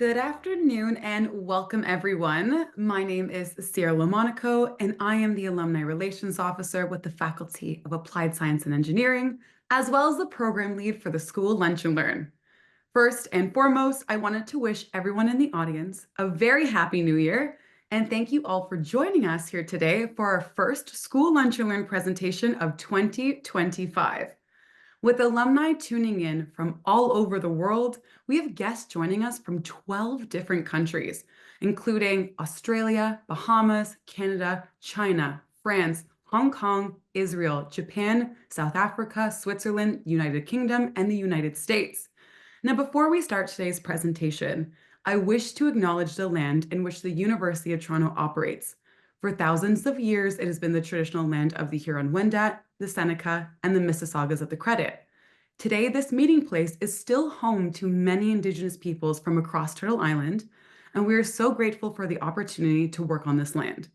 Good afternoon and welcome everyone. My name is Sierra Lamonaco and I am the Alumni Relations Officer with the Faculty of Applied Science and Engineering, as well as the program lead for the Skule Lunch and Learn. First and foremost, I wanted to wish everyone in the audience a very happy new year and thank you all for joining us here today for our first Skule Lunch and Learn presentation of 2025. With alumni tuning in from all over the world, we have guests joining us from 12 different countries, including Australia, Bahamas, Canada, China, France, Hong Kong, Israel, Japan, South Africa, Switzerland, United Kingdom, and the United States. Now, before we start today's presentation, I wish to acknowledge the land in which the University of Toronto operates. For thousands of years, it has been the traditional land of the Huron-Wendat, the Seneca, and the Mississaugas of the Credit. Today, this meeting place is still home to many Indigenous peoples from across Turtle Island, and we are so grateful for the opportunity to work on this land.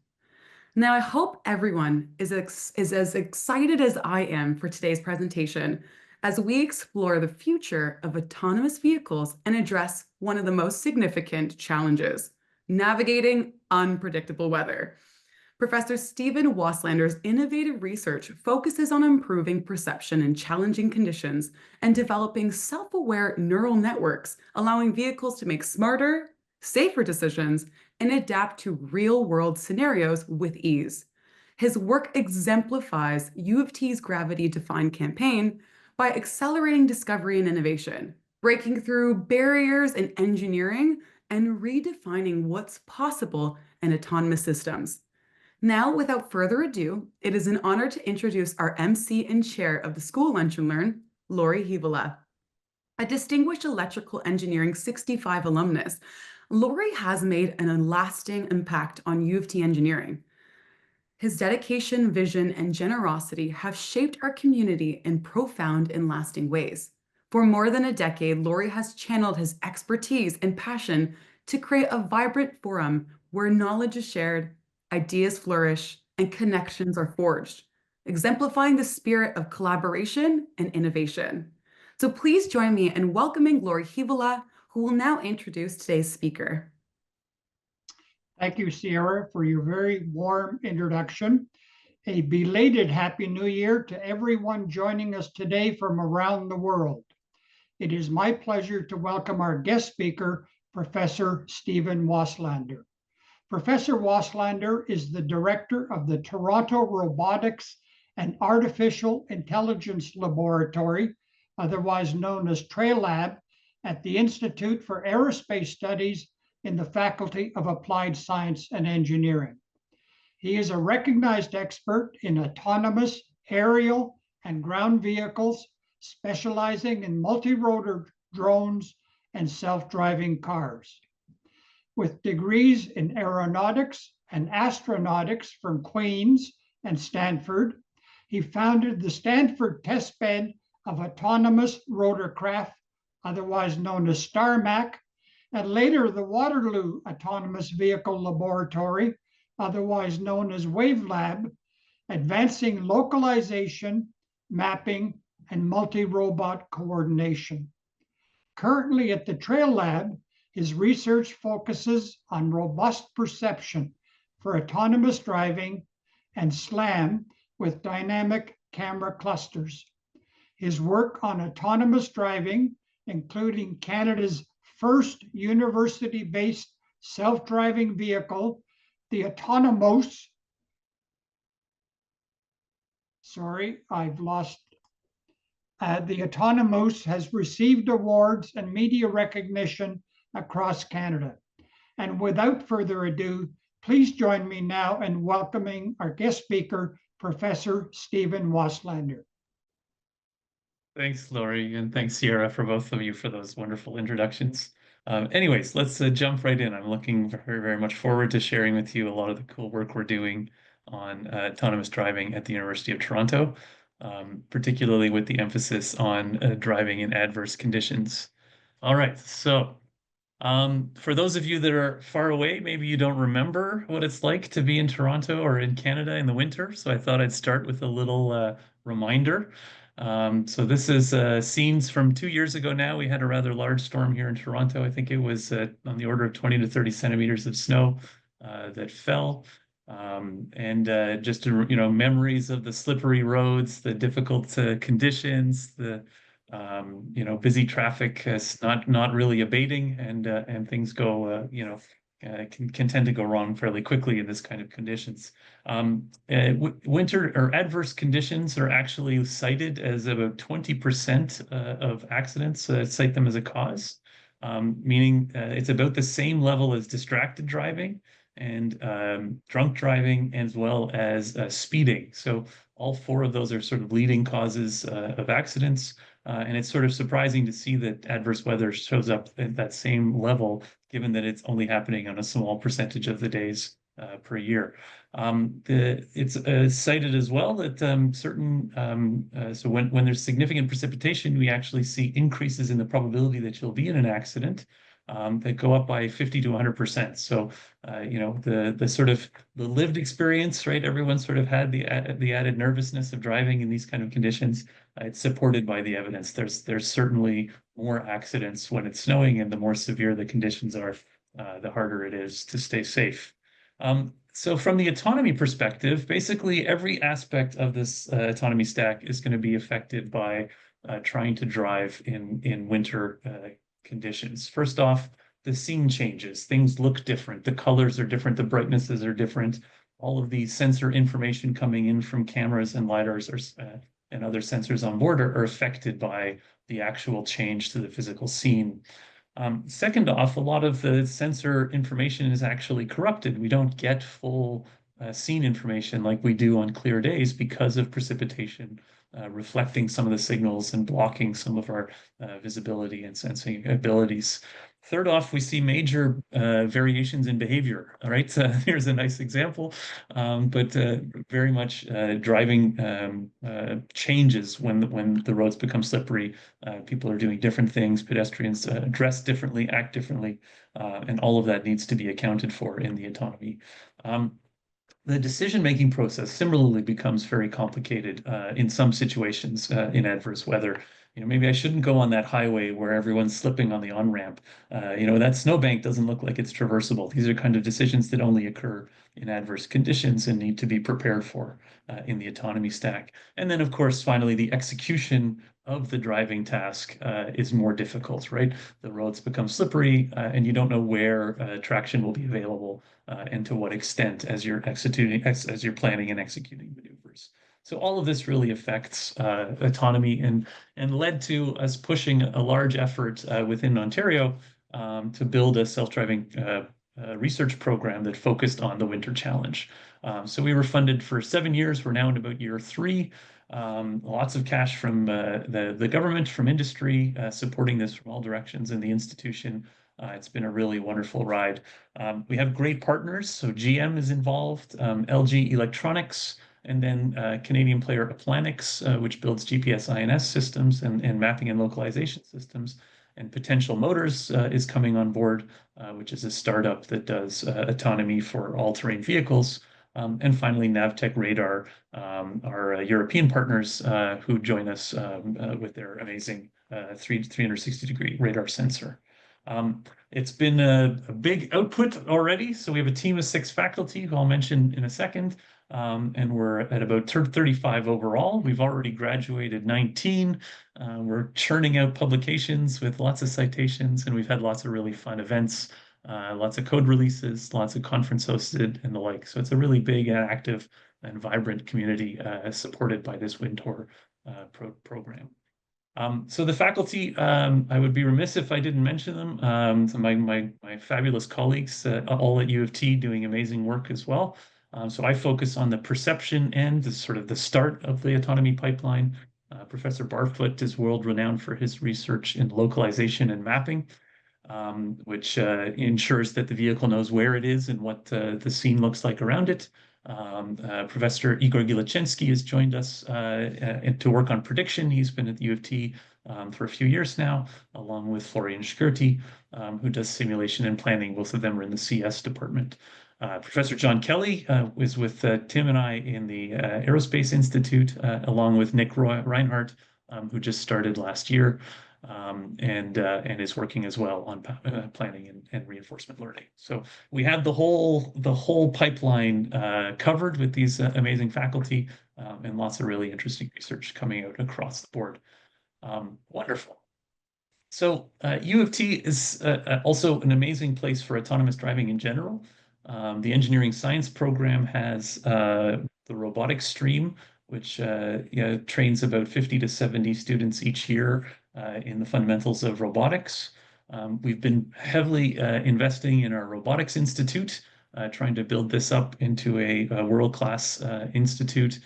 Now, I hope everyone is as excited as I am for today's presentation as we explore the future of autonomous vehicles and address one of the most significant challenges, navigating unpredictable weather. Professor Steven Waslander's innovative research focuses on improving perception in challenging conditions and developing self-aware neural networks, allowing vehicles to make smarter, safer decisions and adapt to real-world scenarios with ease. His work exemplifies U of T's gravity-defined campaign by accelerating discovery and innovation, breaking through barriers in engineering, and redefining what's possible in autonomous systems. Now, without further ado, it is an honor to introduce our MC and chair of the Skule Lunch and Learn, Lori Hevola. A distinguished electrical engineering 65 alumnus, Lori has made an lasting impact on U of T engineering. His dedication, vision, and generosity have shaped our community in profound and lasting ways. For more than a decade, Lori has channeled his expertise and passion to create a vibrant forum where knowledge is shared, ideas flourish, and connections are forged, exemplifying the spirit of collaboration and innovation. So please join me in welcoming Lori Hevola, who will now introduce today's speaker. Thank you, Sierra, for your very warm introduction. A belated Happy New Year to everyone joining us today from around the world. It is my pleasure to welcome our guest speaker, Professor Steven Waslander. Professor Waslander is the director of the Toronto Robotics and Artificial Intelligence Laboratory, otherwise known as TrailLab, at the Institute for Aerospace Studies in the Faculty of Applied Science and Engineering. He is a recognized expert in autonomous aerial and ground vehicles, specializing in multi-rotor drones and self-driving cars. With degrees in aeronautics and astronautics from Queen's and Stanford, he founded the Stanford Testbed of Autonomous Rotorcraft, otherwise known as STARMAC, and later the Waterloo Autonomous Vehicle Laboratory, otherwise known as WaveLab, advancing localization, mapping, and multi-robot coordination. Currently at the TrailLab, his research focuses on robust perception for autonomous driving and SLAM with dynamic camera clusters. His work on autonomous driving, including Canada's first university-based self-driving vehicle, the Autonomos, the Autonomos has received awards and media recognition across Canada. And without further ado, please join me now in welcoming our guest speaker, Professor Steven Waslander. Thanks, Lori, and thanks, Sierra, for both of you for those wonderful introductions. Anyways, let's jump right in. I'm looking very, very much forward to sharing with you a lot of the cool work we're doing on autonomous driving at the University of Toronto, particularly with the emphasis on driving in adverse conditions. All right, so for those of you that are far away, maybe you don't remember what it's like to be in Toronto or in Canada in the winter, so I thought I'd start with a little reminder. So this is scenes from 2 years ago now. We had a rather large storm here in Toronto. I think it was on the order of 20 to 30 centimeters of snow that fell. And just memories of the slippery roads, the difficult conditions, the busy traffic is not really abating, and things go can tend to go wrong fairly quickly in this kind of conditions. Winter or adverse conditions are actually cited as about 20% of accidents, cite them as a cause, meaning it's about the same level as distracted driving and drunk driving, as well as speeding. So all four of those are sort of leading causes of accidents. And it's sort of surprising to see that adverse weather shows up at that same level, given that it's only happening on a small percentage of the days per year. It's cited as well that so when there's significant precipitation, we actually see increases in the probability that you'll be in an accident that go up by 50 to 100%. So, the sort of the lived experience, right? Everyone sort of had the added nervousness of driving in these kind of conditions. It's supported by the evidence. There's certainly more accidents when it's snowing, and the more severe the conditions are, the harder it is to stay safe. So from the autonomy perspective, basically every aspect of this autonomy stack is going to be affected by trying to drive in winter conditions. First off, the scene changes. Things look different. The colors are different. The brightnesses are different. All of the sensor information coming in from cameras and lidars and other sensors on board are affected by the actual change to the physical scene. Second off, a lot of the sensor information is actually corrupted. We don't get full scene information like we do on clear days because of precipitation, reflecting some of the signals and blocking some of our visibility and sensing abilities. Third off, we see major variations in behavior. All right, here's a nice example, but very much driving changes when the roads become slippery. People are doing different things. Pedestrians dress differently, act differently, and all of that needs to be accounted for in the autonomy. The decision-making process similarly becomes very complicated in some situations in adverse weather. Maybe I shouldn't go on that highway where everyone's slipping on the on-ramp. That snowbank doesn't look like it's traversable. These are kind of decisions that only occur in adverse conditions and need to be prepared for in the autonomy stack. And then, of course, finally, the execution of the driving task is more difficult, right? The roads become slippery and you don't know where traction will be available and to what extent as you're planning and executing maneuvers. So all of this really affects autonomy and led to us pushing a large effort within Ontario to build a self-driving research program that focused on the winter challenge. So we were funded for 7 years. We're now in about year 3. Lots of cash from the government, from industry, supporting this from all directions in the institution. It's been a really wonderful ride. We have great partners. So GM is involved, LG Electronics, and then Canadian player Applanix, which builds GPS INS systems and mapping and localization systems. And Potential Motors is coming on board, which is a startup that does autonomy for all-terrain vehicles. And finally, Navtech Radar, our European partners who join us with their amazing 360-degree radar sensor. It's been a big output already. So we have a team of 6 faculty who I'll mention in a second. And we're at about 35 overall. We've already graduated 19. We're churning out publications with lots of citations, and we've had lots of really fun events, lots of code releases, lots of conference hosted and the like. So it's a really big and active and vibrant community supported by this WinTour program. So the faculty, I would be remiss if I didn't mention them. So my fabulous colleagues, all at U of T, doing amazing work as well. So I focus on the perception end, the sort of the start of the autonomy pipeline. Professor Barfoot is world renowned for his research in localization and mapping, which ensures that the vehicle knows where it is and what the scene looks like around it. Professor Igor Gilachensky has joined us to work on prediction. He's been at the U of T for a few years now, along with Florian Skirty, who does simulation and planning. Both of them are in the CS department. Professor John Kelly was with Tim and I in the Aerospace Institute, along with Nick Reinhardt, who just started last year, and is working as well on planning and reinforcement learning. So we have the whole pipeline covered with these amazing faculty, and lots of really interesting research coming out across the board. Wonderful. So U of T is also an amazing place for autonomous driving in general. The engineering science program has the robotics stream, which trains about 50 to 70 students each year in the fundamentals of robotics. We've been heavily investing in our robotics institute, trying to build this up into a world-class institute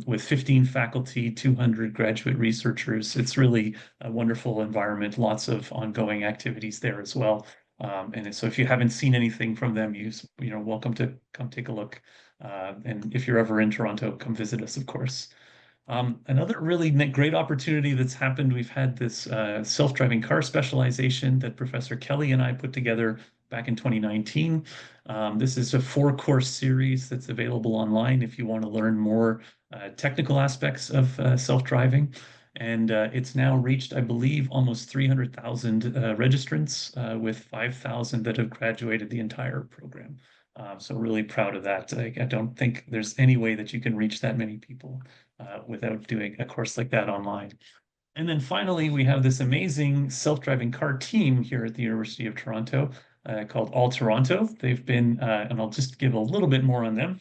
with 15 faculty, 200 graduate researchers. It's really a wonderful environment, lots of ongoing activities there as well. And so if you haven't seen anything from them, you're welcome to come take a look. And if you're ever in Toronto, come visit us, of course. Another really great opportunity that's happened, we've had this self-driving car specialization that Professor Kelly and I put together back in 2019. This is a 4-course series that's available online if you want to learn more technical aspects of self-driving. And it's now reached, I believe, almost 300,000 registrants with 5,000 that have graduated the entire program. So really proud of that. I don't think there's any way that you can reach that many people without doing a course like that online. And then finally, we have this amazing self-driving car team here at the University of Toronto called All Toronto. They've been, and I'll just give a little bit more on them.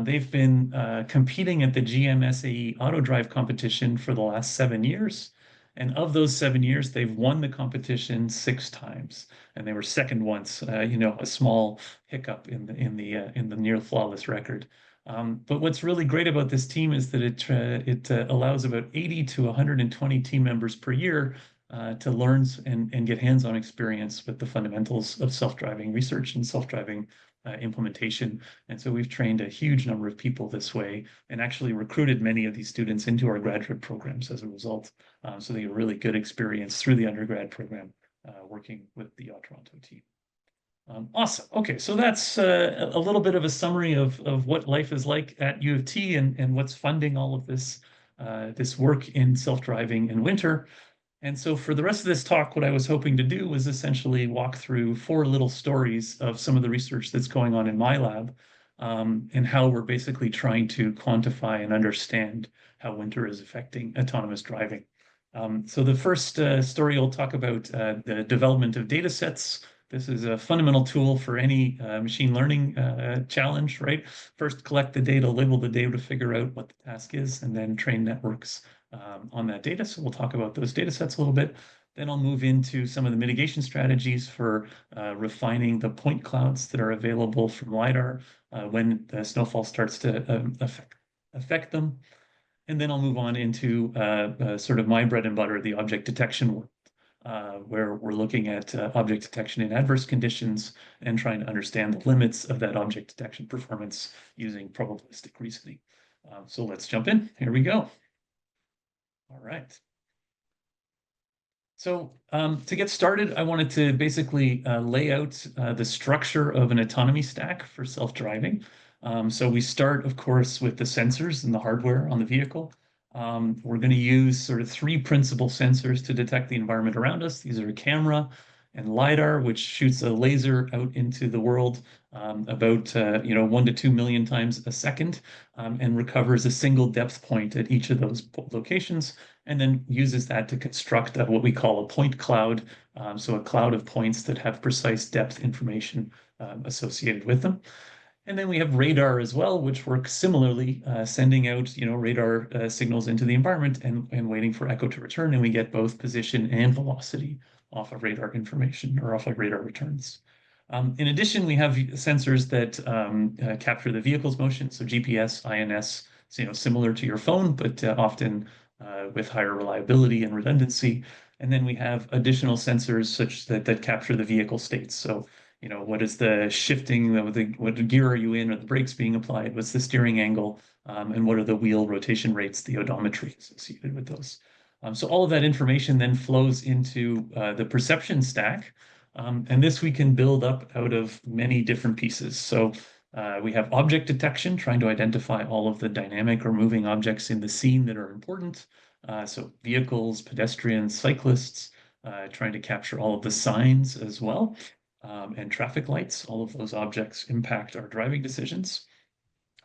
They've been competing at the GMSAE Auto Drive competition for the last 7 years. And of those 7 years, they've won the competition 6 times, and they were second once. A small hiccup in the near flawless record. But what's really great about this team is that it allows about 80 to 120 team members per year to learn and get hands-on experience with the fundamentals of self-driving research and self-driving implementation. And so we've trained a huge number of people this way and actually recruited many of these students into our graduate programs as a result. So they get a really good experience through the undergrad program working with the Toronto team. Awesome. Okay, so that's a little bit of a summary of what life is like at U of T and what's funding all of this this work in self-driving in winter. And so for the rest of this talk, what I was hoping to do was essentially walk through 4 little stories of some of the research that's going on in my lab, and how we're basically trying to quantify and understand how winter is affecting autonomous driving. So the first story I'll talk about the development of data sets. This is a fundamental tool for any machine learning challenge, right? First, collect the data, label the data to figure out what the task is, and then train networks on that data. So we'll talk about those data sets a little bit. Then I'll move into some of the mitigation strategies for refining the point clouds that are available from LiDAR when the snowfall starts to affect them. And then I'll move on into sort of my bread and butter, the object detection work, where we're looking at object detection in adverse conditions and trying to understand the limits of that object detection performance using probabilistic reasoning. So let's jump in. Here we go. All right. So to get started, I wanted to basically lay out the structure of an autonomy stack for self-driving. So we start, of course, with the sensors and the hardware on the vehicle. We're going to use sort of 3 principal sensors to detect the environment around us. These are a camera and LiDAR, which shoots a laser out into the world about 1 to 2 million times a second, and recovers a single depth point at each of those locations, and then uses that to construct what we call a point cloud, so a cloud of points that have precise depth information associated with them. And then we have radar as well, which works similarly, sending out radar signals into the environment and waiting for echo to return, and we get both position and velocity off of radar information or off of radar returns. In addition, we have sensors that capture the vehicle's motion, so GPS, INS, similar to your phone, but often with higher reliability and redundancy. And then we have additional sensors such that capture the vehicle states. So, what is the shifting, what gear are you in, or the brakes being applied? What's the steering angle? And what are the wheel rotation rates, the odometry associated with those? So all of that information then flows into the perception stack, And this we can build up out of many different pieces. So we have object detection, trying to identify all of the dynamic or moving objects in the scene that are important. So vehicles, pedestrians, cyclists, trying to capture all of the signs as well, and traffic lights. All of those objects impact our driving decisions.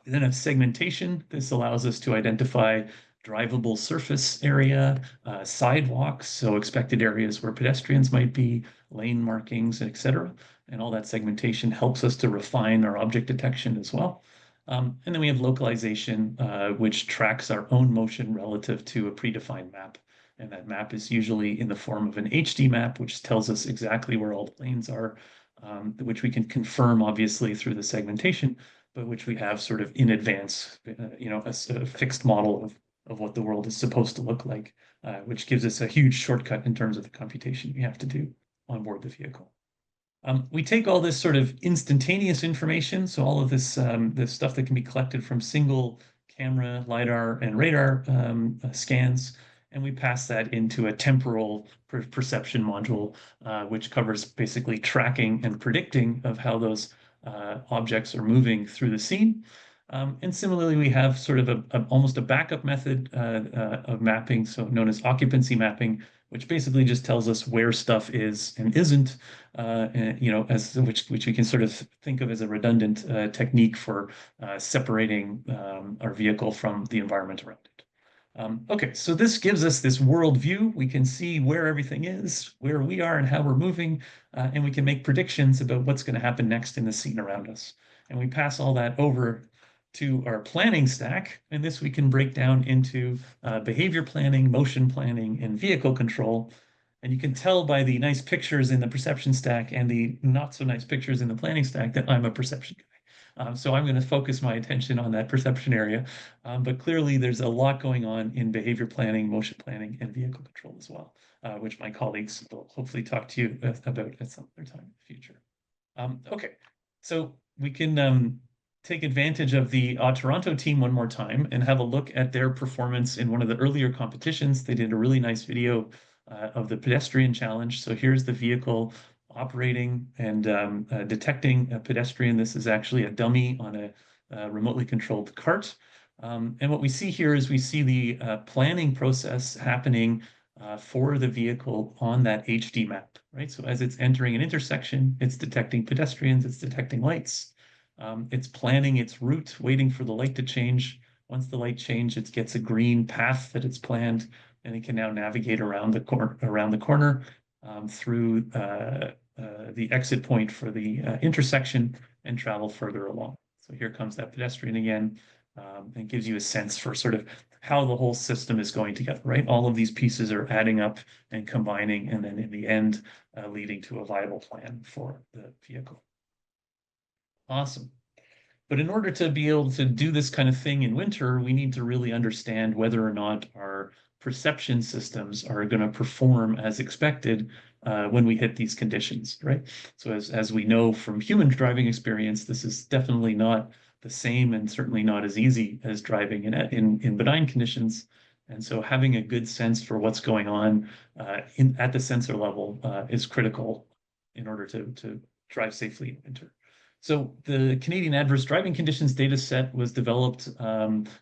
We then have segmentation. This allows us to identify drivable surface area, sidewalks, so expected areas where pedestrians might be, lane markings, etc. And all that segmentation helps us to refine our object detection as well. And then we have localization, which tracks our own motion relative to a predefined map. And that map is usually in the form of an HD map, which tells us exactly where all the lanes are, which we can confirm, obviously, through the segmentation, but which we have sort of in advance, a fixed model of what the world is supposed to look like, which gives us a huge shortcut in terms of the computation we have to do on board the vehicle. We take all this sort of instantaneous information, so all of this stuff that can be collected from single camera, LiDAR, and radar scans, and we pass that into a temporal perception module, which covers basically tracking and predicting of how those objects are moving through the scene. And similarly, we have sort of almost a backup method of mapping, so known as occupancy mapping, which basically just tells us where stuff is and isn't, which we can sort of think of as a redundant technique for separating our vehicle from the environment around it. Okay, so this gives us this world view. We can see where everything is, where we are, and how we're moving, and we can make predictions about what's going to happen next in the scene around us. And we pass all that over to our planning stack, and this we can break down into behavior planning, motion planning, and vehicle control. And you can tell by the nice pictures in the perception stack and the not so nice pictures in the planning stack that I'm a perception guy. So I'm going to focus my attention on that perception area. But clearly there's a lot going on in behavior planning, motion planning, and vehicle control as well, which my colleagues will hopefully talk to you about at some other time in the future. Okay, so we can take advantage of the Toronto team one more time and have a look at their performance in one of the earlier competitions. They did a really nice video of the pedestrian challenge. So here's the vehicle operating and detecting a pedestrian. This is actually a dummy on a remotely controlled cart. And what we see here is we see the planning process happening for the vehicle on that HD map, right? So as it's entering an intersection, it's detecting pedestrians, it's detecting lights. It's planning its route, waiting for the light to change. Once the light changes, it gets a green path that it's planned, and it can now navigate around the corner through the exit point for the intersection and travel further along. So here comes that pedestrian again, and gives you a sense for sort of how the whole system is going together, right? All of these pieces are adding up and combining, and then in the end, leading to a viable plan for the vehicle. Awesome. But in order to be able to do this kind of thing in winter, we need to really understand whether or not our perception systems are going to perform as expected when we hit these conditions, right? So as we know from human driving experience, this is definitely not the same and certainly not as easy as driving in benign conditions. And so having a good sense for what's going on at the sensor level is critical in order to drive safely in winter. So the Canadian Adverse Driving Conditions data set was developed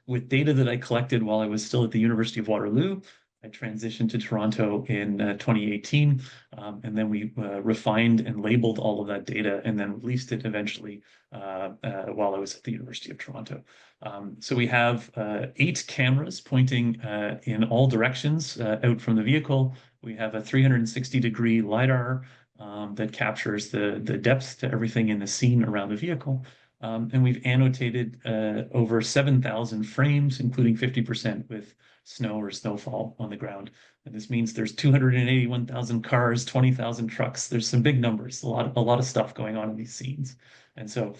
with data that I collected while I was still at the University of Waterloo. I transitioned to Toronto in 2018, and then we refined and labeled all of that data and then released it eventually while I was at the University of Toronto. So we have 8 cameras pointing in all directions out from the vehicle. We have a 360-degree LiDAR that captures the depth to everything in the scene around the vehicle. And we've annotated over 7,000 frames, including 50% with snow or snowfall on the ground. And this means there's 281,000 cars, 20,000 trucks. There's some big numbers, a lot of stuff going on in these scenes. And so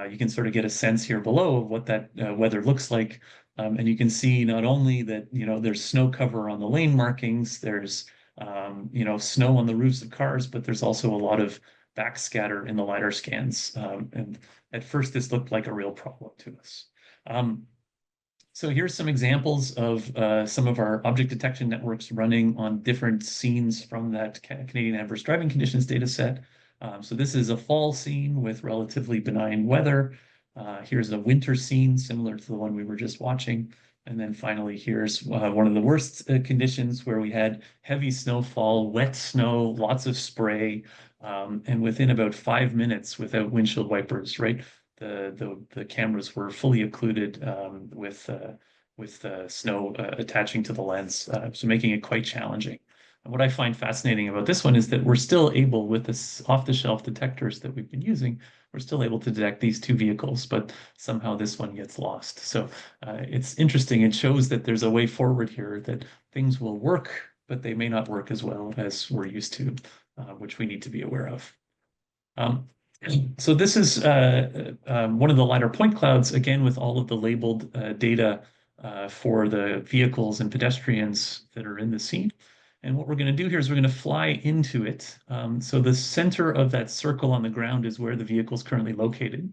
you can sort of get a sense here below of what that weather looks like. And you can see not only that, there's snow cover on the lane markings, there's snow on the roofs of cars, but there's also a lot of backscatter in the LiDAR scans. And at first, this looked like a real problem to us. So here's some examples of some of our object detection networks running on different scenes from that Canadian adverse driving conditions data set. So this is a fall scene with relatively benign weather. Here's a winter scene similar to the one we were just watching. And then finally, here's one of the worst conditions where we had heavy snowfall, wet snow, lots of spray, and within about 5 minutes without windshield wipers, right? The cameras were fully occluded with snow attaching to the lens, so making it quite challenging. And what I find fascinating about this one is that we're still able, with this off-the-shelf detectors that we've been using, we're still able to detect these two vehicles, but somehow this one gets lost. So it's interesting. It shows that there's a way forward here, that things will work, but they may not work as well as we're used to, which we need to be aware of. So this is one of the LiDAR point clouds, again, with all of the labeled data for the vehicles and pedestrians that are in the scene. And what we're going to do here is we're going to fly into it. So the center of that circle on the ground is where the vehicle is currently located.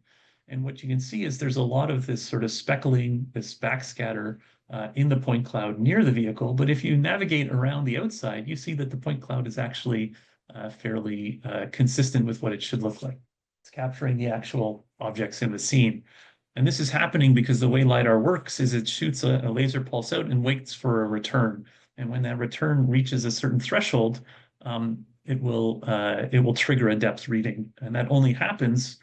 And what you can see is there's a lot of this sort of speckling, this backscatter in the point cloud near the vehicle. But if you navigate around the outside, you see that the point cloud is actually fairly consistent with what it should look like. It's capturing the actual objects in the scene. And this is happening because the way LiDAR works is it shoots a laser pulse out and waits for a return. And when that return reaches a certain threshold, it will trigger a depth reading. And that only happens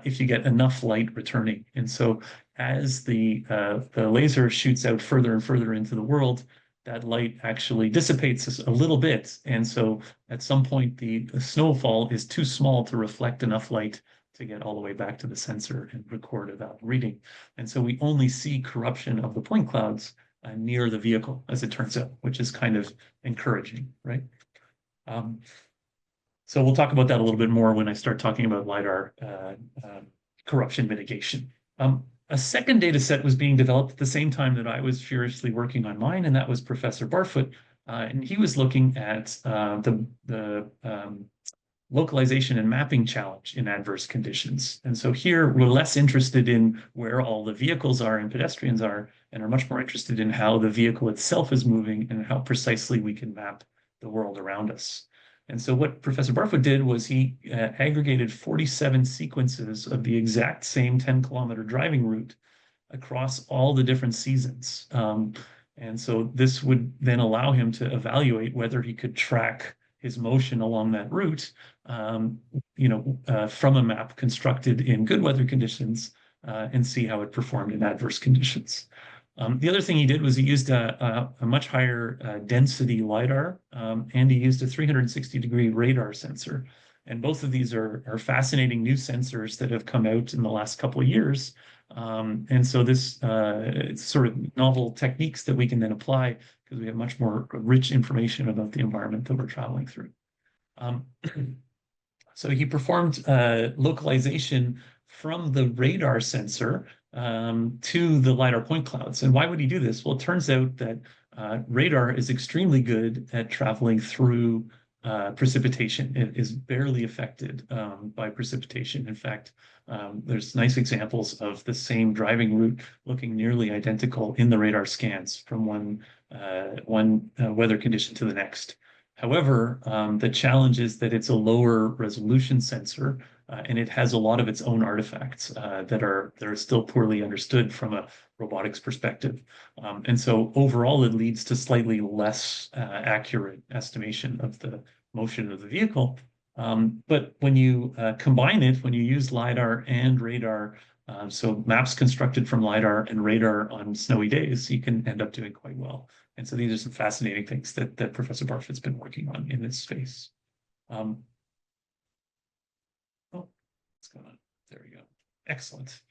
if you get enough light returning. And so as the laser shoots out further and further into the world, that light actually dissipates a little bit. And so at some point, the snowfall is too small to reflect enough light to get all the way back to the sensor and record a valid reading. And so we only see corruption of the point clouds near the vehicle, as it turns out, which is kind of encouraging, right? So we'll talk about that a little bit more when I start talking about LiDAR corruption mitigation. A second data set was being developed at the same time that I was furiously working on mine, and that was Professor Barfoot. And he was looking at the localization and mapping challenge in adverse conditions. And so here we're less interested in where all the vehicles are and pedestrians are, and are much more interested in how the vehicle itself is moving and how precisely we can map the world around us. And so what Professor Barfoot did was he aggregated 47 sequences of the exact same 10-kilometer driving route across all the different seasons. And so this would then allow him to evaluate whether he could track his motion along that route, from a map constructed in good weather conditions and see how it performed in adverse conditions. The other thing he did was he used a much higher density LiDAR, and he used a 360-degree radar sensor. And both of these are fascinating new sensors that have come out in the last couple of years. And so this it's sort of novel techniques that we can then apply because we have much more rich information about the environment that we're traveling through. So he performed localization from the radar sensor to the LiDAR point clouds. And why would he do this? Well, it turns out that radar is extremely good at traveling through precipitation. It is barely affected by precipitation. In fact, there's nice examples of the same driving route looking nearly identical in the radar scans from one weather condition to the next. However, the challenge is that it's a lower resolution sensor, and it has a lot of its own artifacts that are still poorly understood from a robotics perspective. And so overall, it leads to slightly less accurate estimation of the motion of the vehicle. But when you combine it, when you use LiDAR and radar, so maps constructed from LiDAR and radar on snowy days, you can end up doing quite well. And so these are some fascinating things that Professor Barfoot's been working on in this space. Oh, what's going on? There we go. Excellent.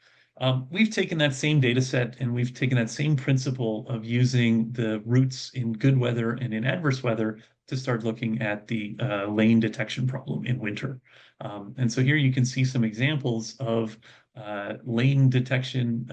We've taken that same data set and we've taken that same principle of using the routes in good weather and in adverse weather to start looking at the lane detection problem in winter. And so here you can see some examples of lane detection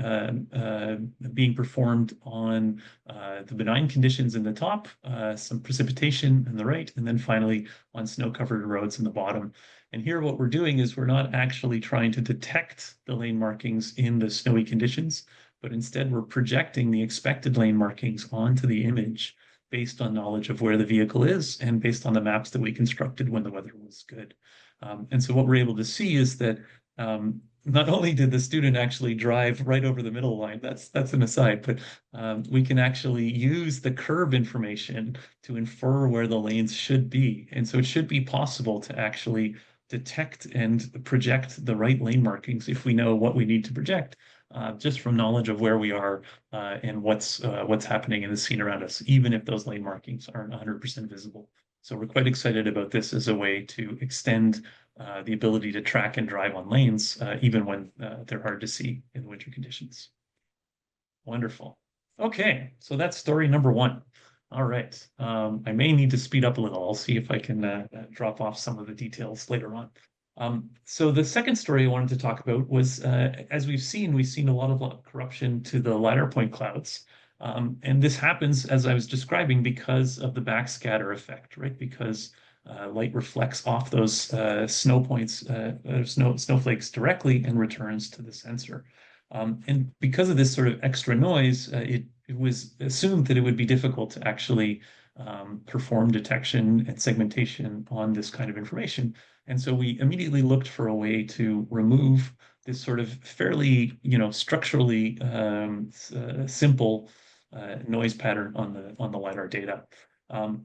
being performed on the benign conditions in the top, some precipitation in the right, and then finally on snow-covered roads in the bottom. And here what we're doing is we're not actually trying to detect the lane markings in the snowy conditions. but instead we're projecting the expected lane markings onto the image based on knowledge of where the vehicle is and based on the maps that we constructed when the weather was good. And so what we're able to see is that not only did the student actually drive right over the middle line, that's an aside, but we can actually use the curb information to infer where the lanes should be. And so it should be possible to actually detect and project the right lane markings if we know what we need to project, just from knowledge of where we are and what's happening in the scene around us, even if those lane markings aren't 100% visible. So we're quite excited about this as a way to extend the ability to track and drive on lanes, even when they're hard to see in winter conditions. Wonderful. Okay, so that's story number one. All right. I may need to speed up a little. I'll see if I can drop off some of the details later on. So the second story I wanted to talk about was, as we've seen a lot of corruption to the LiDAR point clouds. And this happens, as I was describing, because of the backscatter effect, right? Because light reflects off those snow points, snowflakes directly and returns to the sensor. And because of this sort of extra noise, it was assumed that it would be difficult to actually perform detection and segmentation on this kind of information. And so we immediately looked for a way to remove this sort of fairly, structurally simple noise pattern on the LiDAR data.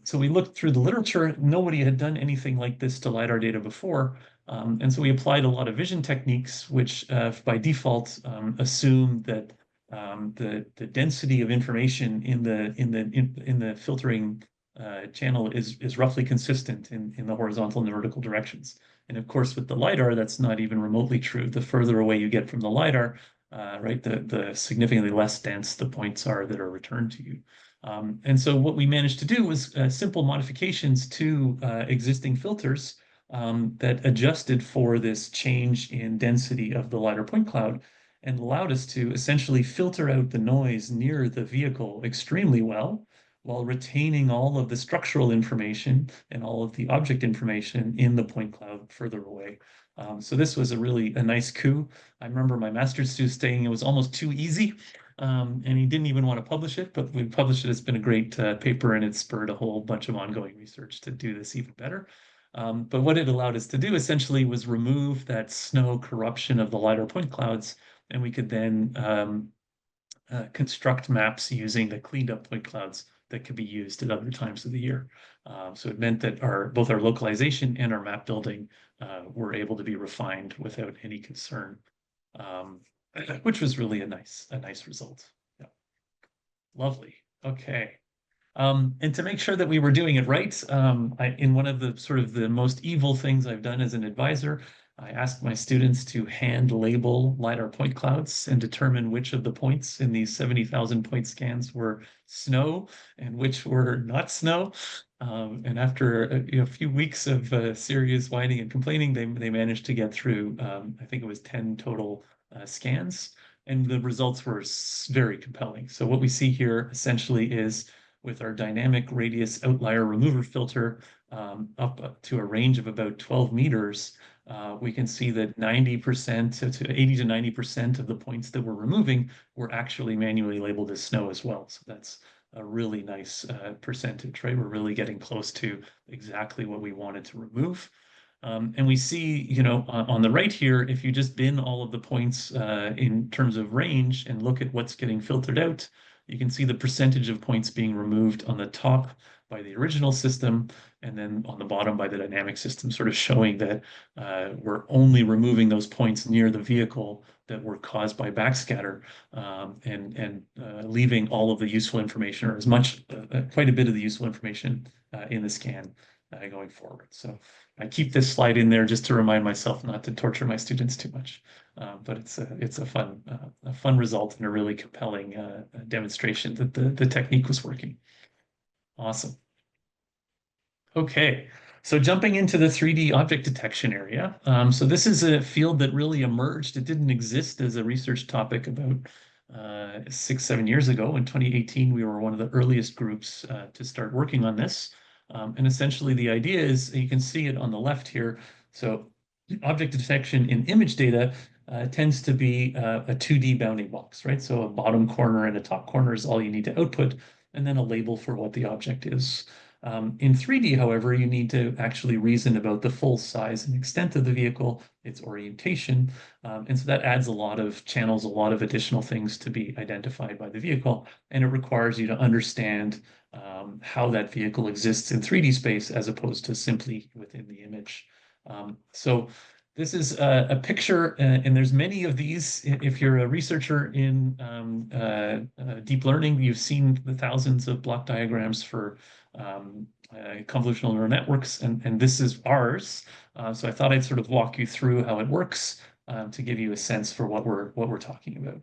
So we looked through the literature. Nobody had done anything like this to LiDAR data before. And so we applied a lot of vision techniques, which by default assume that the density of information in the filtering channel is roughly consistent in the horizontal and the vertical directions. And of course, with the LiDAR, that's not even remotely true. The further away you get from the LiDAR, right, the significantly less dense the points are that are returned to you. And so what we managed to do was simple modifications to existing filters that adjusted for this change in density of the LiDAR point cloud and allowed us to essentially filter out the noise near the vehicle extremely well, while retaining all of the structural information and all of the object information in the point cloud further away. So this was a nice coup. I remember my master's student saying it was almost too easy, and he didn't even want to publish it, but we published it. It's been a great paper, and it spurred a whole bunch of ongoing research to do this even better. But what it allowed us to do essentially was remove that snow corruption of the LiDAR point clouds, and we could then construct maps using the cleaned up point clouds that could be used at other times of the year. So it meant that both our localization and our map building were able to be refined without any concern, which was really a nice result. Yeah. Lovely. Okay. And to make sure that we were doing it right, in one of the sort of the most evil things I've done as an advisor, I asked my students to hand label LiDAR point clouds and determine which of the points in these 70,000 point scans were snow and which were not snow. And after a few weeks of serious whining and complaining, they managed to get through, I think it was 10 total scans, and the results were very compelling. So what we see here essentially is, with our dynamic radius outlier remover filter up to a range of about 12 meters, we can see that 90% to 80 to 90% of the points that we're removing were actually manually labeled as snow as well. So that's a really nice percentage, right? We're really getting close to exactly what we wanted to remove. And we see, on the right here, if you just bin all of the points in terms of range and look at what's getting filtered out, you can see the percentage of points being removed on the top by the original system, and then on the bottom by the dynamic system, sort of showing that we're only removing those points near the vehicle that were caused by backscatter, and leaving all of the useful information, or as much, quite a bit of the useful information in the scan going forward. So I keep this slide in there just to remind myself not to torture my students too much. But it's a fun result and a really compelling demonstration that the technique was working. Awesome. Okay, so jumping into the 3D object detection area. So this is a field that really emerged. It didn't exist as a research topic about 6-7 years ago. In 2018, we were one of the earliest groups to start working on this. And essentially the idea is, you can see it on the left here. So object detection in image data tends to be a 2D bounding box, right? So a bottom corner and a top corner is all you need to output, and then a label for what the object is. In 3D, however, you need to actually reason about the full size and extent of the vehicle, its orientation, and so that adds a lot of channels, a lot of additional things to be identified by the vehicle, and it requires you to understand how that vehicle exists in 3D space as opposed to simply within the image. So this is a picture, and there's many of these. If you're a researcher in deep learning, you've seen the thousands of block diagrams for convolutional neural networks, and this is ours. So I thought I'd sort of walk you through how it works to give you a sense for what we're talking about.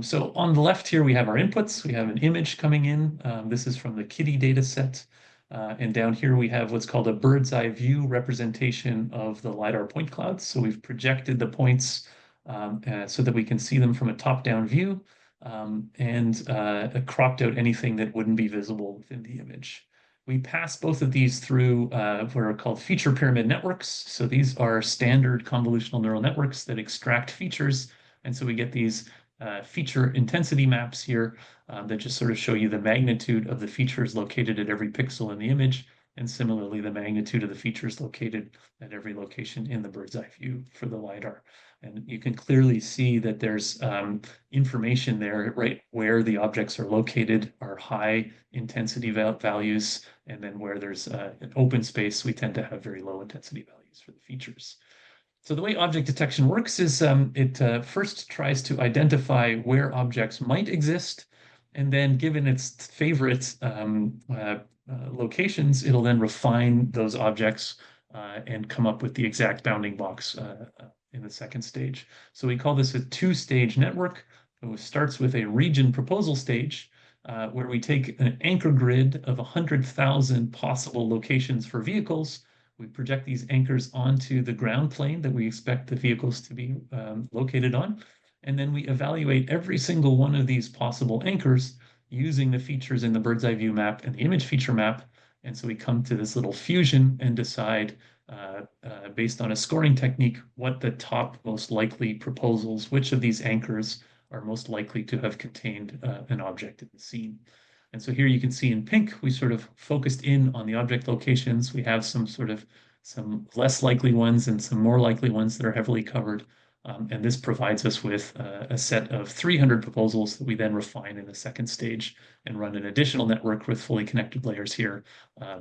So on the left here, we have our inputs. We have an image coming in. This is from the Kitty data set. And down here, we have what's called a bird's eye view representation of the LiDAR point clouds. So we've projected the points so that we can see them from a top-down view and cropped out anything that wouldn't be visible within the image. We pass both of these through what are called feature pyramid networks. So these are standard convolutional neural networks that extract features. And so we get these feature intensity maps here that just sort of show you the magnitude of the features located at every pixel in the image, and similarly the magnitude of the features located at every location in the bird's eye view for the LiDAR. And you can clearly see that there's information there, right, where the objects are located are high intensity values, and then where there's an open space, we tend to have very low intensity values for the features. So the way object detection works is it first tries to identify where objects might exist, and then given its favorite locations, it'll then refine those objects and come up with the exact bounding box in the second stage. So we call this a two-stage network. It starts with a region proposal stage where we take an anchor grid of 100,000 possible locations for vehicles. We project these anchors onto the ground plane that we expect the vehicles to be located on. And then we evaluate every single one of these possible anchors using the features in the bird's eye view map and the image feature map. And so we come to this little fusion and decide, based on a scoring technique, what the top most likely proposals, which of these anchors are most likely to have contained an object in the scene. And so here you can see in pink, we sort of focused in on the object locations. We have some less likely ones and some more likely ones that are heavily covered. And this provides us with a set of 300 proposals that we then refine in the second stage and run an additional network with fully connected layers here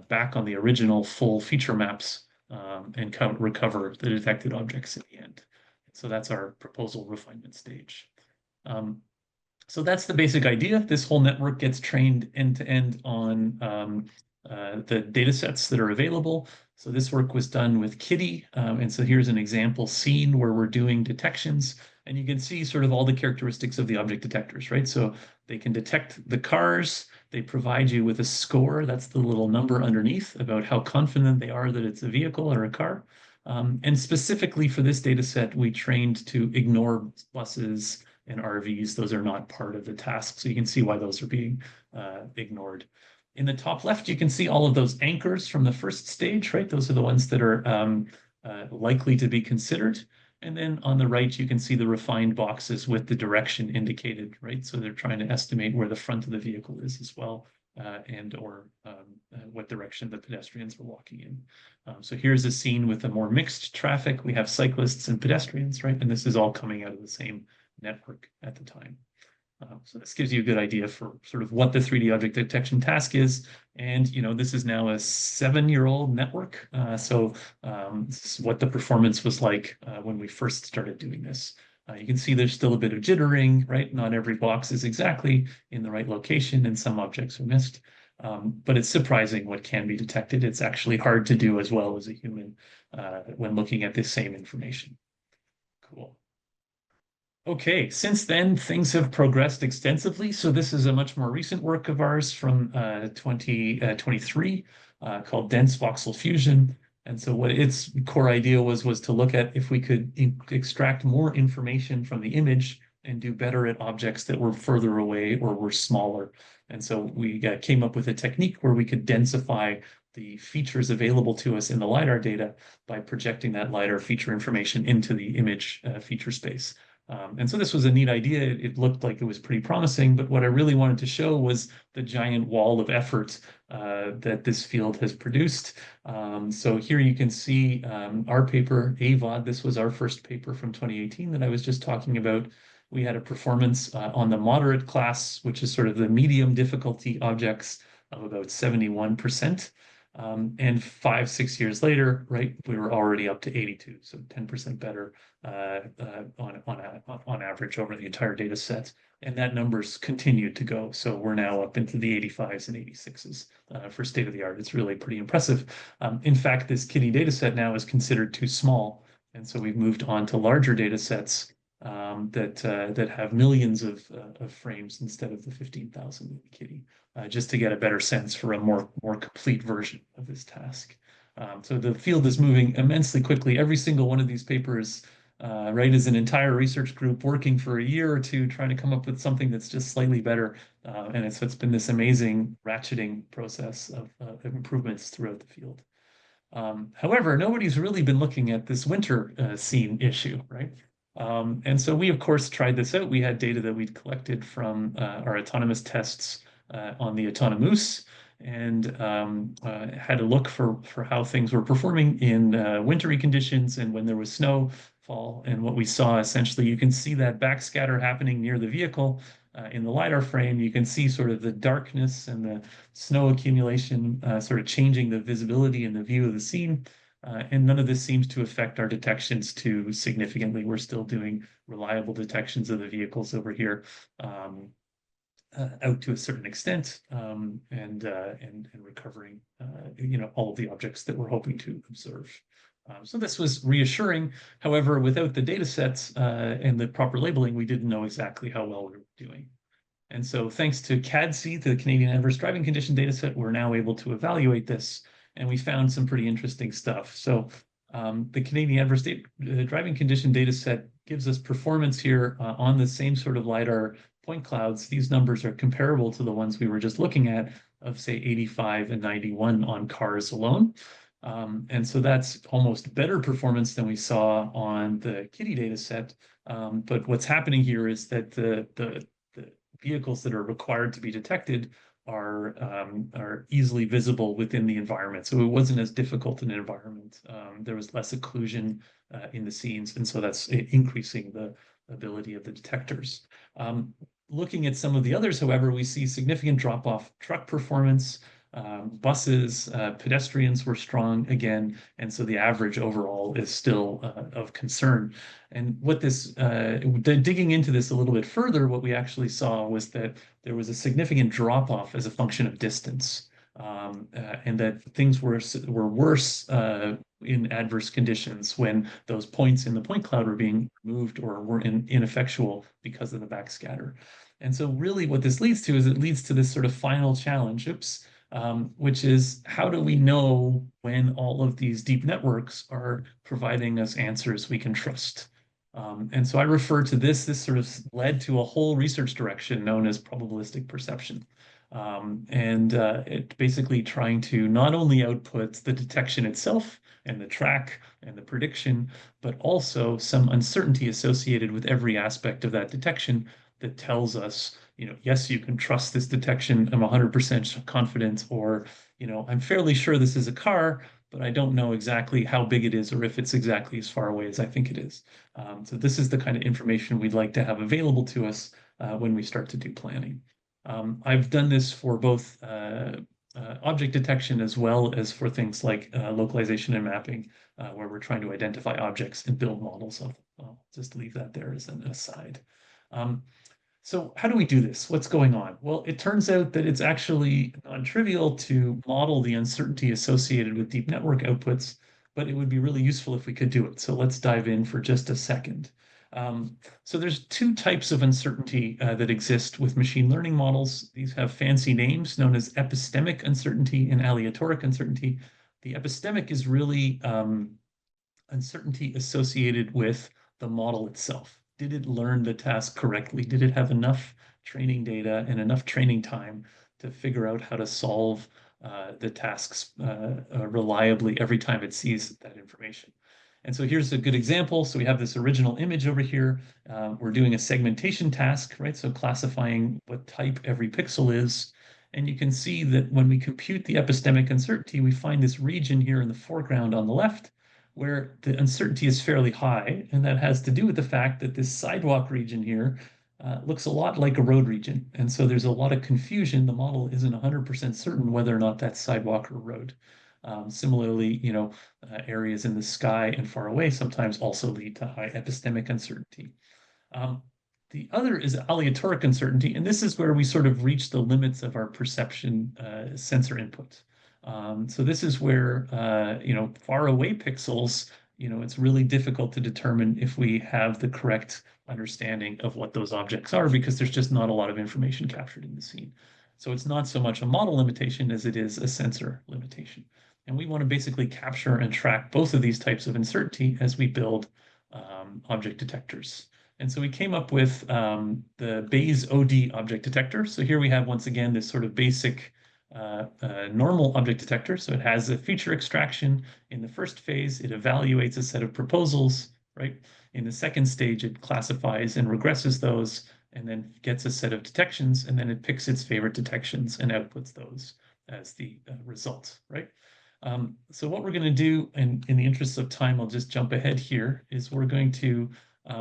back on the original full feature maps and recover the detected objects in the end. So that's our proposal refinement stage. So that's the basic idea. This whole network gets trained end-to-end on the data sets that are available. So this work was done with Kitty. And so here's an example scene where we're doing detections. And you can see sort of all the characteristics of the object detectors, right? So they can detect the cars. They provide you with a score. That's the little number underneath about how confident they are that it's a vehicle or a car. And specifically for this data set, we trained to ignore buses and RVs. Those are not part of the task. So you can see why those are being ignored. In the top left, you can see all of those anchors from the first stage, right? Those are the ones that are likely to be considered. And then on the right, you can see the refined boxes with the direction indicated, right? So they're trying to estimate where the front of the vehicle is as well, and or what direction the pedestrians were walking in. So here's a scene with a more mixed traffic. We have cyclists and pedestrians, right? And this is all coming out of the same network at the time. So this gives you a good idea for sort of what the 3D object detection task is. And, you know, this is now a 7-year-old network. So this is what the performance was like when we first started doing this. You can see there's still a bit of jittering, right? Not every box is exactly in the right location and some objects are missed. But it's surprising what can be detected. It's actually hard to do as well as a human when looking at this same information. Cool. Okay, since then, things have progressed extensively. So this is a much more recent work of ours from 2023 called dense voxel fusion. And so what its core idea was to look at if we could extract more information from the image and do better at objects that were further away or were smaller. And so we came up with a technique where we could densify the features available to us in the LiDAR data by projecting that LiDAR feature information into the image feature space. And so this was a neat idea. It looked like it was pretty promising, but what I really wanted to show was the giant wall of effort that this field has produced. So here you can see our paper, AVOD. This was our first paper from 2018 that I was just talking about. We had a performance on the moderate class, which is sort of the medium difficulty objects, of about 71%. And 5-6 years later, right, we were already up to 82, so 10% better on average over the entire data set. And that number's continued to go. So we're now up into the 85s and 86s for state of the art. It's really pretty impressive. In fact, this kitty data set now is considered too small. And so we've moved on to larger data sets that have millions of frames instead of the 15,000 kitty, just to get a better sense for a more complete version of this task. So the field is moving immensely quickly. Every single one of these papers, right, is an entire research group working for a year or two trying to come up with something that's just slightly better. And it's been this amazing ratcheting process of improvements throughout the field. However, nobody's really been looking at this winter scene issue, right? And so we, of course, tried this out. We had data that we'd collected from our autonomous tests on the Autonomous, and had a look for how things were performing in wintry conditions and when there was snowfall. And what we saw, essentially, you can see that backscatter happening near the vehicle in the LiDAR frame. You can see sort of the darkness and the snow accumulation sort of changing the visibility and the view of the scene. And none of this seems to affect our detections too significantly. We're still doing reliable detections of the vehicles over here out to a certain extent, and recovering, all of the objects that we're hoping to observe. So this was reassuring. However, without the data sets and the proper labeling, we didn't know exactly how well we were doing. And so thanks to CADSI, the Canadian Adverse Driving Condition Dataset, we're now able to evaluate this, and we found some pretty interesting stuff. So the Canadian Adverse Driving Condition Dataset gives us performance here on the same sort of LiDAR point clouds. These numbers are comparable to the ones we were just looking at of, say, 85 and 91 on cars alone. And so that's almost better performance than we saw on the kitty data set. But what's happening here is that the vehicles that are required to be detected are easily visible within the environment. So it wasn't as difficult an environment. There was less occlusion in the scenes, and so that's increasing the ability of the detectors. Looking at some of the others, however, we see significant drop-off truck performance. Buses, pedestrians were strong again, and so the average overall is still of concern. And what this, digging into this a little bit further, what we actually saw was that there was a significant drop-off as a function of distance, and that things were worse in adverse conditions when those points in the point cloud were being moved or were ineffectual because of the backscatter. And so really what this leads to is it leads to this sort of final challenge, which is how do we know when all of these deep networks are providing us answers we can trust? And so I refer to this sort of led to a whole research direction known as probabilistic perception. It basically trying to not only output the detection itself and the track and the prediction, but also some uncertainty associated with every aspect of that detection that tells us, yes, you can trust this detection. I'm 100% confident, or, I'm fairly sure this is a car, but I don't know exactly how big it is or if it's exactly as far away as I think it is. So this is the kind of information we'd like to have available to us when we start to do planning. I've done this for both object detection as well as for things like localization and mapping, where we're trying to identify objects and build models of them. I'll just leave that there as an aside. So how do we do this? What's going on? Well, it turns out that it's actually non-trivial to model the uncertainty associated with deep network outputs, but it would be really useful if we could do it. So let's dive in for just a second. So there's two types of uncertainty that exist with machine learning models. These have fancy names known as epistemic uncertainty and aleatoric uncertainty. The epistemic is really uncertainty associated with the model itself. Did it learn the task correctly? Did it have enough training data and enough training time to figure out how to solve the tasks reliably every time it sees that information. And so here's a good example. So we have this original image over here. We're doing a segmentation task, right? So classifying what type every pixel is. And you can see that when we compute the epistemic uncertainty, we find this region here in the foreground on the left, where the uncertainty is fairly high. And that has to do with the fact that this sidewalk region here looks a lot like a road region. And so there's a lot of confusion. The model isn't 100% certain whether or not that's sidewalk or road. Similarly, areas in the sky and far away sometimes also lead to high epistemic uncertainty. The other is aleatoric uncertainty, and this is where we sort of reach the limits of our perception sensor input. So this is where, far away pixels, it's really difficult to determine if we have the correct understanding of what those objects are because there's just not a lot of information captured in the scene. So it's not so much a model limitation as it is a sensor limitation. And we want to basically capture and track both of these types of uncertainty as we build object detectors. And so we came up with the Bayes OD object detector. So here we have, once again, this sort of basic normal object detector. So it has a feature extraction. In the first phase, it evaluates a set of proposals, right? In the second stage, it classifies and regresses those, and then gets a set of detections, and then it picks its favorite detections and outputs those as the result, right? So what we're going to do, and in the interest of time, I'll just jump ahead here, is we're going to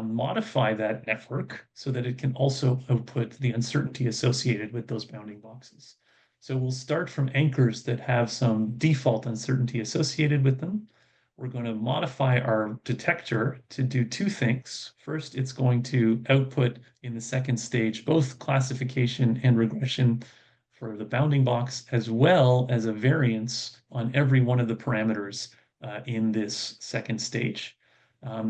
modify that network so that it can also output the uncertainty associated with those bounding boxes. So we'll start from anchors that have some default uncertainty associated with them. We're going to modify our detector to do two things. First, it's going to output in the second stage both classification and regression for the bounding box, as well as a variance on every one of the parameters in this second stage.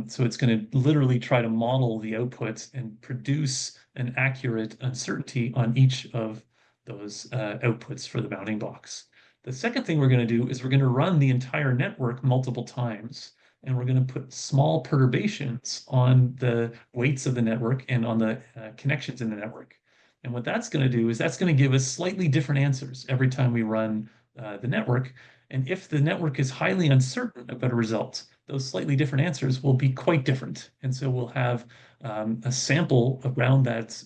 So it's going to literally try to model the outputs and produce an accurate uncertainty on each of those outputs for the bounding box. The second thing we're going to do is we're going to run the entire network multiple times, and we're going to put small perturbations on the weights of the network and on the connections in the network. And what that's going to do is that's going to give us slightly different answers every time we run the network. And if the network is highly uncertain about a result, those slightly different answers will be quite different. And so we'll have a sample around that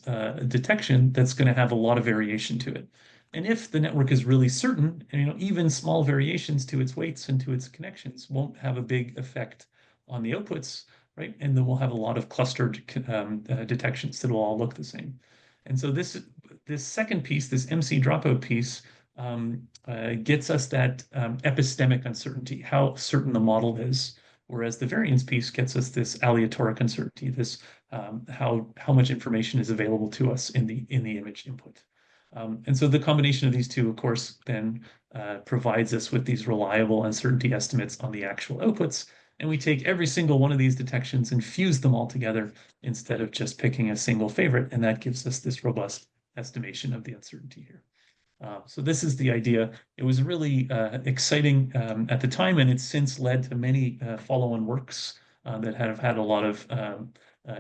detection that's going to have a lot of variation to it. And if the network is really certain, even small variations to its weights and to its connections won't have a big effect on the outputs, right? And then we'll have a lot of clustered detections that will all look the same. And so this second piece, this MC dropout piece, gets us that epistemic uncertainty, how certain the model is, whereas the variance piece gets us this aleatoric uncertainty, this how much information is available to us in the image input. And so the combination of these two, of course, then provides us with these reliable uncertainty estimates on the actual outputs. And we take every single one of these detections and fuse them all together instead of just picking a single favorite. And that gives us this robust estimation of the uncertainty here. So this is the idea. It was really exciting at the time, and it's since led to many follow-on works that have had a lot of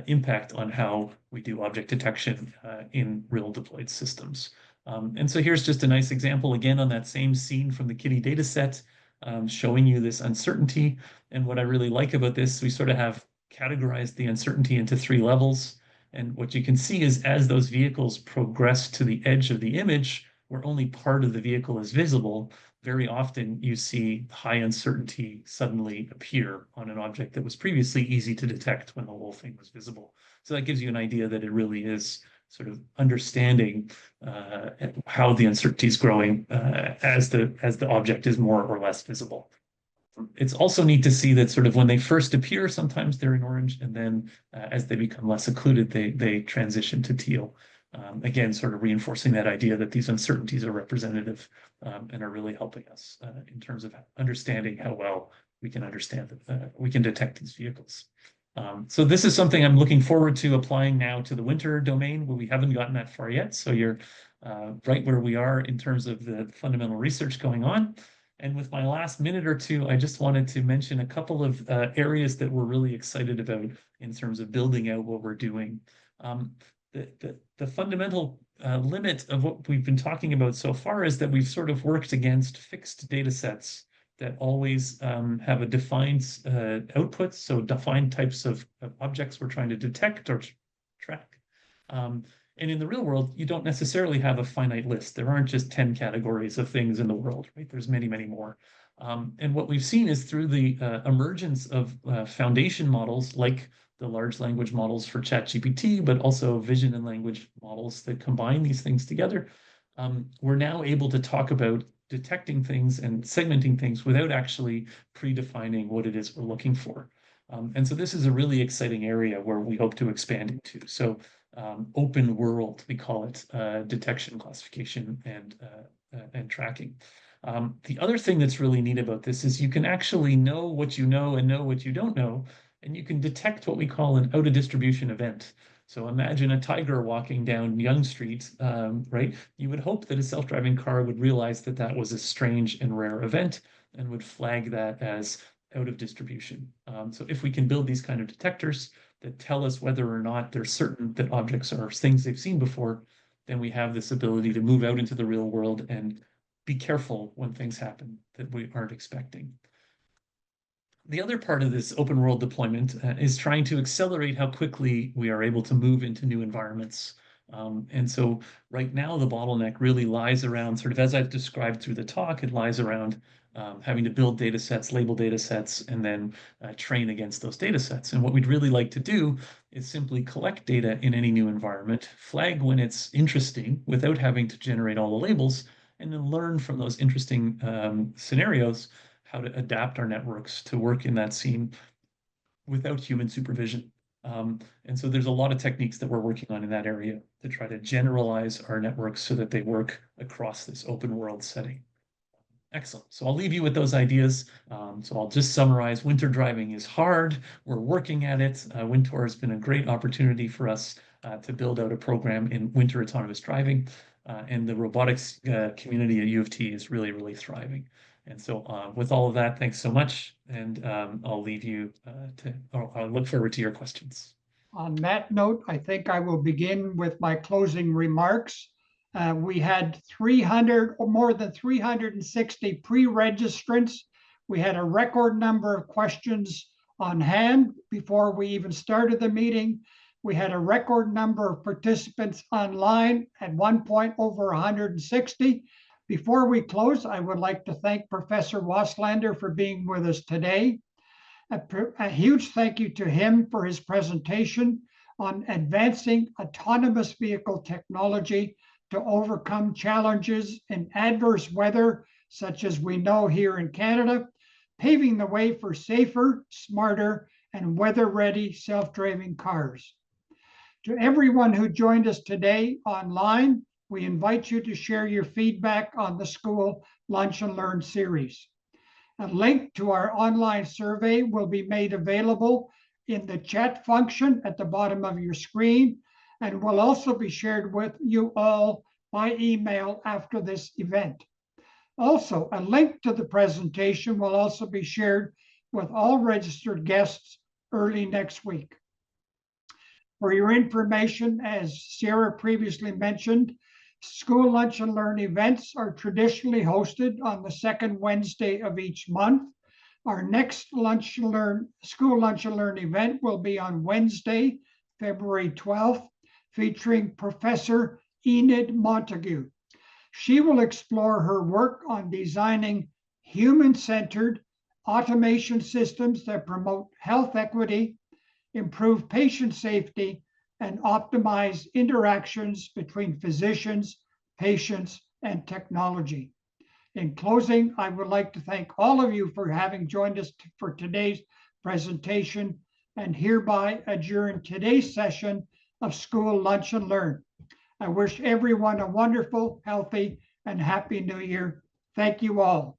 impact on how we do object detection in real deployed systems. And so here's just a nice example again on that same scene from the Kitty data set, showing you this uncertainty. And what I really like about this, we sort of have categorized the uncertainty into 3 levels. And what you can see is as those vehicles progress to the edge of the image, where only part of the vehicle is visible, very often you see high uncertainty suddenly appear on an object that was previously easy to detect when the whole thing was visible. So that gives you an idea that it really is sort of understanding how the uncertainty is growing as the object is more or less visible. It's also neat to see that sort of when they first appear, sometimes they're in orange, and then as they become less occluded, they transition to teal. Again, sort of reinforcing that idea that these uncertainties are representative and are really helping us in terms of understanding how well we can understand that we can detect these vehicles. So this is something I'm looking forward to applying now to the winter domain, where we haven't gotten that far yet. So you're right where we are in terms of the fundamental research going on. And with my last minute or two, I just wanted to mention a couple of areas that we're really excited about in terms of building out what we're doing. The fundamental limit of what we've been talking about so far is that we've sort of worked against fixed data sets that always have a defined output, so defined types of objects we're trying to detect or track. And in the real world, you don't necessarily have a finite list. There aren't just 10 categories of things in the world, right? There's many, many more. And what we've seen is through the emergence of foundation models like the large language models for ChatGPT, but also vision and language models that combine these things together, we're now able to talk about detecting things and segmenting things without actually predefining what it is we're looking for. And so this is a really exciting area where we hope to expand into. So open world, we call it, detection, classification, and tracking. The other thing that's really neat about this is you can actually know what you know and know what you don't know, and you can detect what we call an out of distribution event. So imagine a tiger walking down Yonge Street, right? You would hope that a self-driving car would realize that that was a strange and rare event and would flag that as out of distribution. So if we can build these kind of detectors that tell us whether or not they're certain that objects are things they've seen before, then we have this ability to move out into the real world and be careful when things happen that we aren't expecting. The other part of this open world deployment is trying to accelerate how quickly we are able to move into new environments. And so right now, the bottleneck really lies around, sort of as I've described through the talk, it lies around having to build data sets, label data sets, and then train against those data sets. And what we'd really like to do is simply collect data in any new environment, flag when it's interesting without having to generate all the labels, and then learn from those interesting scenarios how to adapt our networks to work in that scene without human supervision. And so there's a lot of techniques that we're working on in that area to try to generalize our networks so that they work across this open world setting. Excellent. So I'll leave you with those ideas. So I'll just summarize. Winter driving is hard. We're working at it. Winter has been a great opportunity for us to build out a program in winter autonomous driving. And the robotics community at U of T is really, really thriving. And so with all of that, thanks so much. And I'll leave you I'll look forward to your questions. On that note, I think I will begin with my closing remarks. We had 300 or more than 360 pre-registrants. We had a record number of questions on hand before we even started the meeting. We had a record number of participants online, at one point over 160. Before we close, I would like to thank Professor Waslander for being with us today. A huge thank you to him for his presentation on advancing autonomous vehicle technology to overcome challenges in adverse weather, such as we know here in Canada, paving the way for safer, smarter, and weather-ready self-driving cars. To everyone who joined us today online, we invite you to share your feedback on the Skule Lunch and Learn series. A link to our online survey will be made available in the chat function at the bottom of your screen and will also be shared with you all by email after this event. Also, a link to the presentation will also be shared with all registered guests early next week. For your information, as Sarah previously mentioned, Skule Lunch and Learn events are traditionally hosted on the second Wednesday of each month. Our next Skule Lunch and Learn event will be on Wednesday, February 12th, featuring Professor Enid Montague. She will explore her work on designing human-centered automation systems that promote health equity, improve patient safety, and optimize interactions between physicians, patients, and technology. In closing, I would like to thank all of you for having joined us for today's presentation and hereby adjourn today's session of Skule Lunch and Learn. I wish everyone a wonderful, healthy, and happy New Year. Thank you all.